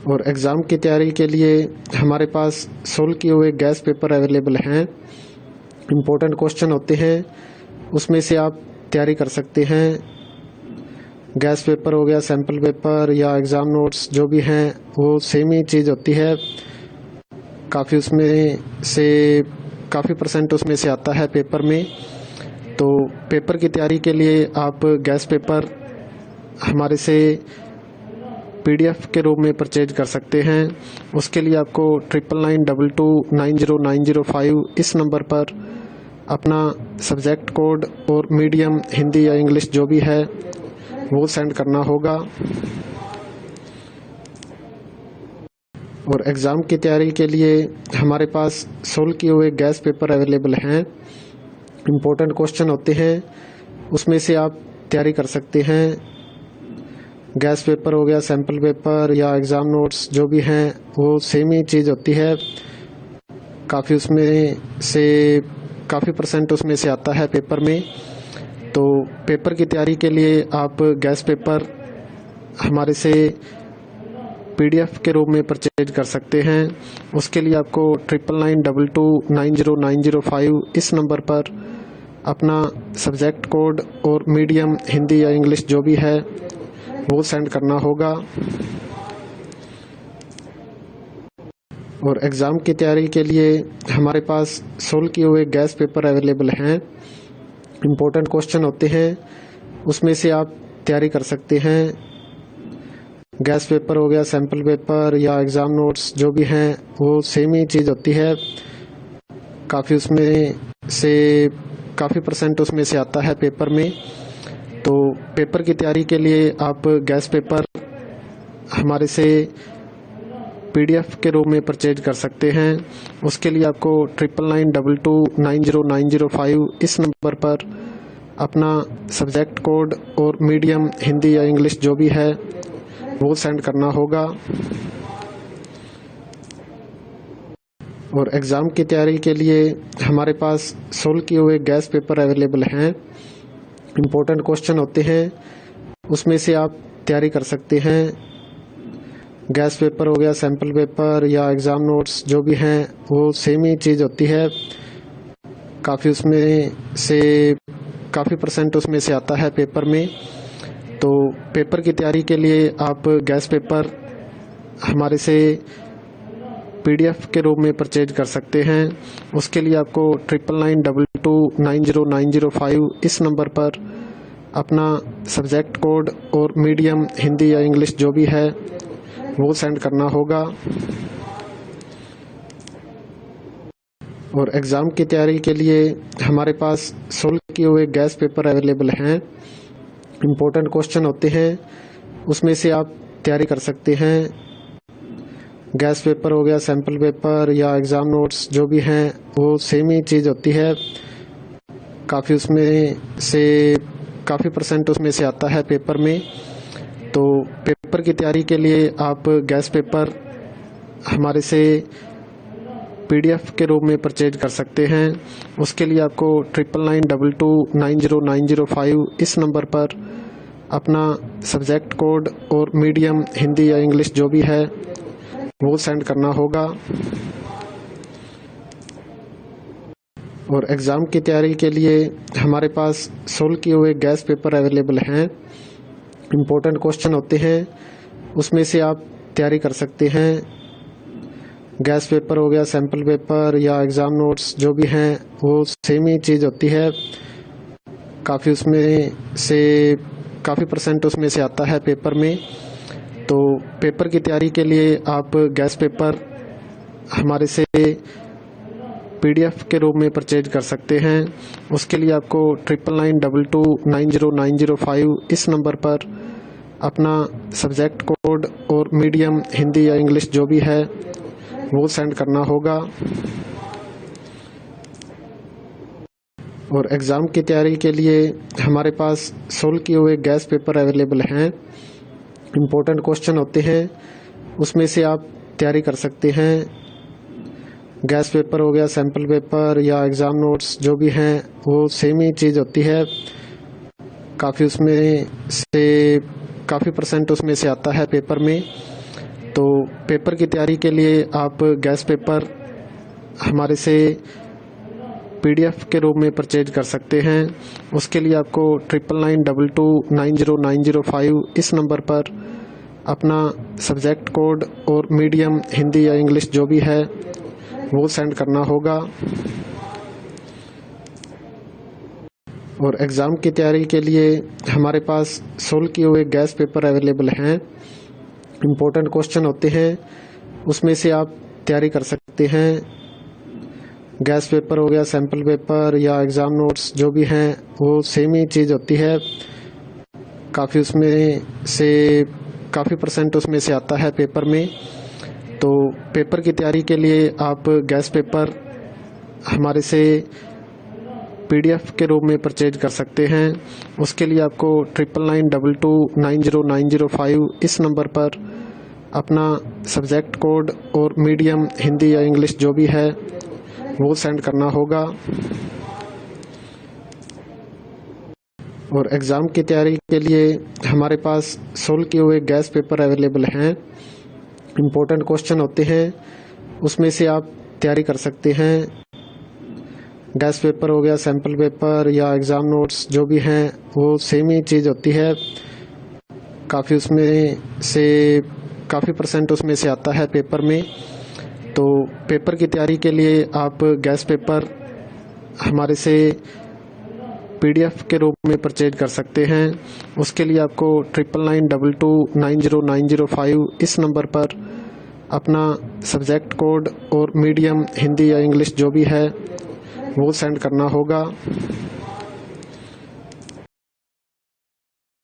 और एग्ज़ाम की तैयारी के लिए हमारे पास सोल्व किए हुए गैस पेपर अवेलेबल हैं। इम्पोर्टेंट क्वेश्चन होते हैं, उसमें से आप तैयारी कर सकते हैं। गैस पेपर हो गया, सैम्पल पेपर या एग्ज़ाम नोट्स जो भी हैं वो सेम ही चीज़ होती है। काफ़ी उसमें से काफ़ी परसेंट उसमें से आता है पेपर में। तो पेपर की तैयारी के लिए आप गैस पेपर हमारे से PDF के रूप में परचेज कर सकते हैं। उसके लिए आपको 9992290905 इस नंबर पर अपना सब्जेक्ट कोड और मीडियम हिंदी या इंग्लिश जो भी है वो सेंड करना होगा। और एग्ज़ाम की तैयारी के लिए हमारे पास सोल्व किए हुए गैस पेपर अवेलेबल हैं। इम्पोर्टेंट क्वेश्चन होते हैं, उसमें से आप तैयारी कर सकते हैं। गैस पेपर हो गया, सैम्पल पेपर या एग्ज़ाम नोट्स जो भी हैं वो सेम ही चीज़ होती है। काफ़ी उसमें से काफ़ी परसेंट उसमें से आता है पेपर में। तो पेपर की तैयारी के लिए आप गैस पेपर हमारे से PDF के रूप में परचेज कर सकते हैं। उसके लिए आपको 9992290905 इस नंबर पर अपना सब्जेक्ट कोड और मीडियम हिंदी या इंग्लिश जो भी है वो सेंड करना होगा। और एग्ज़ाम की तैयारी के लिए हमारे पास सोल्व किए हुए गैस पेपर अवेलेबल हैं। इम्पोर्टेंट क्वेश्चन होते हैं, उसमें से आप तैयारी कर सकते हैं। गैस पेपर हो गया, सैम्पल पेपर या एग्ज़ाम नोट्स जो भी हैं वो सेम ही चीज़ होती है। काफ़ी उसमें से काफ़ी परसेंट उसमें से आता है पेपर में। तो पेपर की तैयारी के लिए आप गैस पेपर हमारे से PDF के रूप में परचेज कर सकते हैं। उसके लिए आपको 9992290905 इस नंबर पर अपना सब्जेक्ट कोड और मीडियम हिंदी या इंग्लिश जो भी है वो सेंड करना होगा। और एग्ज़ाम की तैयारी के लिए हमारे पास सोल्व किए हुए गैस पेपर अवेलेबल हैं। इम्पोर्टेंट क्वेश्चन होते हैं, उसमें से आप तैयारी कर सकते हैं। गैस पेपर हो गया, सैम्पल पेपर या एग्ज़ाम नोट्स जो भी हैं वो सेम ही चीज़ होती है। काफ़ी उसमें से काफ़ी परसेंट उसमें से आता है पेपर में। तो पेपर की तैयारी के लिए आप गैस पेपर हमारे से PDF के रूप में परचेज कर सकते हैं। उसके लिए आपको 9992290905 इस नंबर पर अपना सब्जेक्ट कोड और मीडियम हिंदी या इंग्लिश जो भी है वो सेंड करना होगा। और एग्ज़ाम की तैयारी के लिए हमारे पास सोल्व किए हुए गैस पेपर अवेलेबल हैं। इम्पोर्टेंट क्वेश्चन होते हैं, उसमें से आप तैयारी कर सकते हैं। गैस पेपर हो गया, सैम्पल पेपर या एग्ज़ाम नोट्स जो भी हैं वो सेम ही चीज़ होती है। काफ़ी उसमें से काफ़ी परसेंट उसमें से आता है पेपर में। तो पेपर की तैयारी के लिए आप गैस पेपर हमारे से PDF के रूप में परचेज कर सकते हैं। उसके लिए आपको 9992290905 इस नंबर पर अपना सब्जेक्ट कोड और मीडियम हिंदी या इंग्लिश जो भी है वो सेंड करना होगा। और एग्ज़ाम की तैयारी के लिए हमारे पास सोल्व किए हुए गैस पेपर अवेलेबल हैं। इम्पोर्टेंट क्वेश्चन होते हैं, उसमें से आप तैयारी कर सकते हैं। गैस पेपर हो गया, सैम्पल पेपर या एग्ज़ाम नोट्स जो भी हैं वो सेम ही चीज़ होती है। काफ़ी उसमें से काफ़ी परसेंट उसमें से आता है पेपर में। तो पेपर की तैयारी के लिए आप गैस पेपर हमारे से PDF के रूप में परचेज कर सकते हैं। उसके लिए आपको 9992290905 इस नंबर पर अपना सब्जेक्ट कोड और मीडियम हिंदी या इंग्लिश जो भी है वो सेंड करना होगा। और एग्ज़ाम की तैयारी के लिए हमारे पास सोल्व किए हुए गैस पेपर अवेलेबल हैं। इम्पोर्टेंट क्वेश्चन होते हैं, उसमें से आप तैयारी कर सकते हैं। गैस पेपर हो गया, सैम्पल पेपर या एग्ज़ाम नोट्स जो भी हैं वो सेम ही चीज़ होती है। काफ़ी उसमें से काफ़ी परसेंट उसमें से आता है पेपर में। तो पेपर की तैयारी के लिए आप गैस पेपर हमारे से PDF के रूप में परचेज कर सकते हैं। उसके लिए आपको 9992290905 इस नंबर पर अपना सब्जेक्ट कोड और मीडियम हिंदी या इंग्लिश जो भी है वो सेंड करना होगा। और एग्ज़ाम की तैयारी के लिए हमारे पास सोल्व किए हुए गैस पेपर अवेलेबल हैं। इम्पोर्टेंट क्वेश्चन होते हैं, उसमें से आप तैयारी कर सकते हैं। गैस पेपर हो गया, सैम्पल पेपर या एग्ज़ाम नोट्स जो भी हैं वो सेम ही चीज़ होती है। काफ़ी परसेंट उसमें से आता है पेपर में। तो पेपर की तैयारी के लिए आप गैस पेपर हमारे से PDF के रूप में परचेज कर सकते हैं। उसके लिए आपको 9992290905 इस नंबर पर अपना सब्जेक्ट कोड और मीडियम हिंदी या इंग्लिश जो भी है वो सेंड करना होगा। और एग्ज़ाम की तैयारी के लिए हमारे पास सोल्व किए हुए गैस पेपर अवेलेबल हैं। इम्पोर्टेंट क्वेश्चन होते हैं, उसमें से आप तैयारी कर सकते हैं। गैस पेपर हो गया, सैम्पल पेपर या एग्ज़ाम नोट्स जो भी हैं वो सेम ही चीज़ होती है। काफ़ी परसेंट उसमें से आता है पेपर में। तो पेपर की तैयारी के लिए आप गैस पेपर हमारे से PDF के रूप में परचेज कर सकते हैं। उसके लिए आपको 9992290905 इस नंबर पर अपना सब्जेक्ट कोड और मीडियम हिंदी या इंग्लिश जो भी है वो सेंड करना होगा।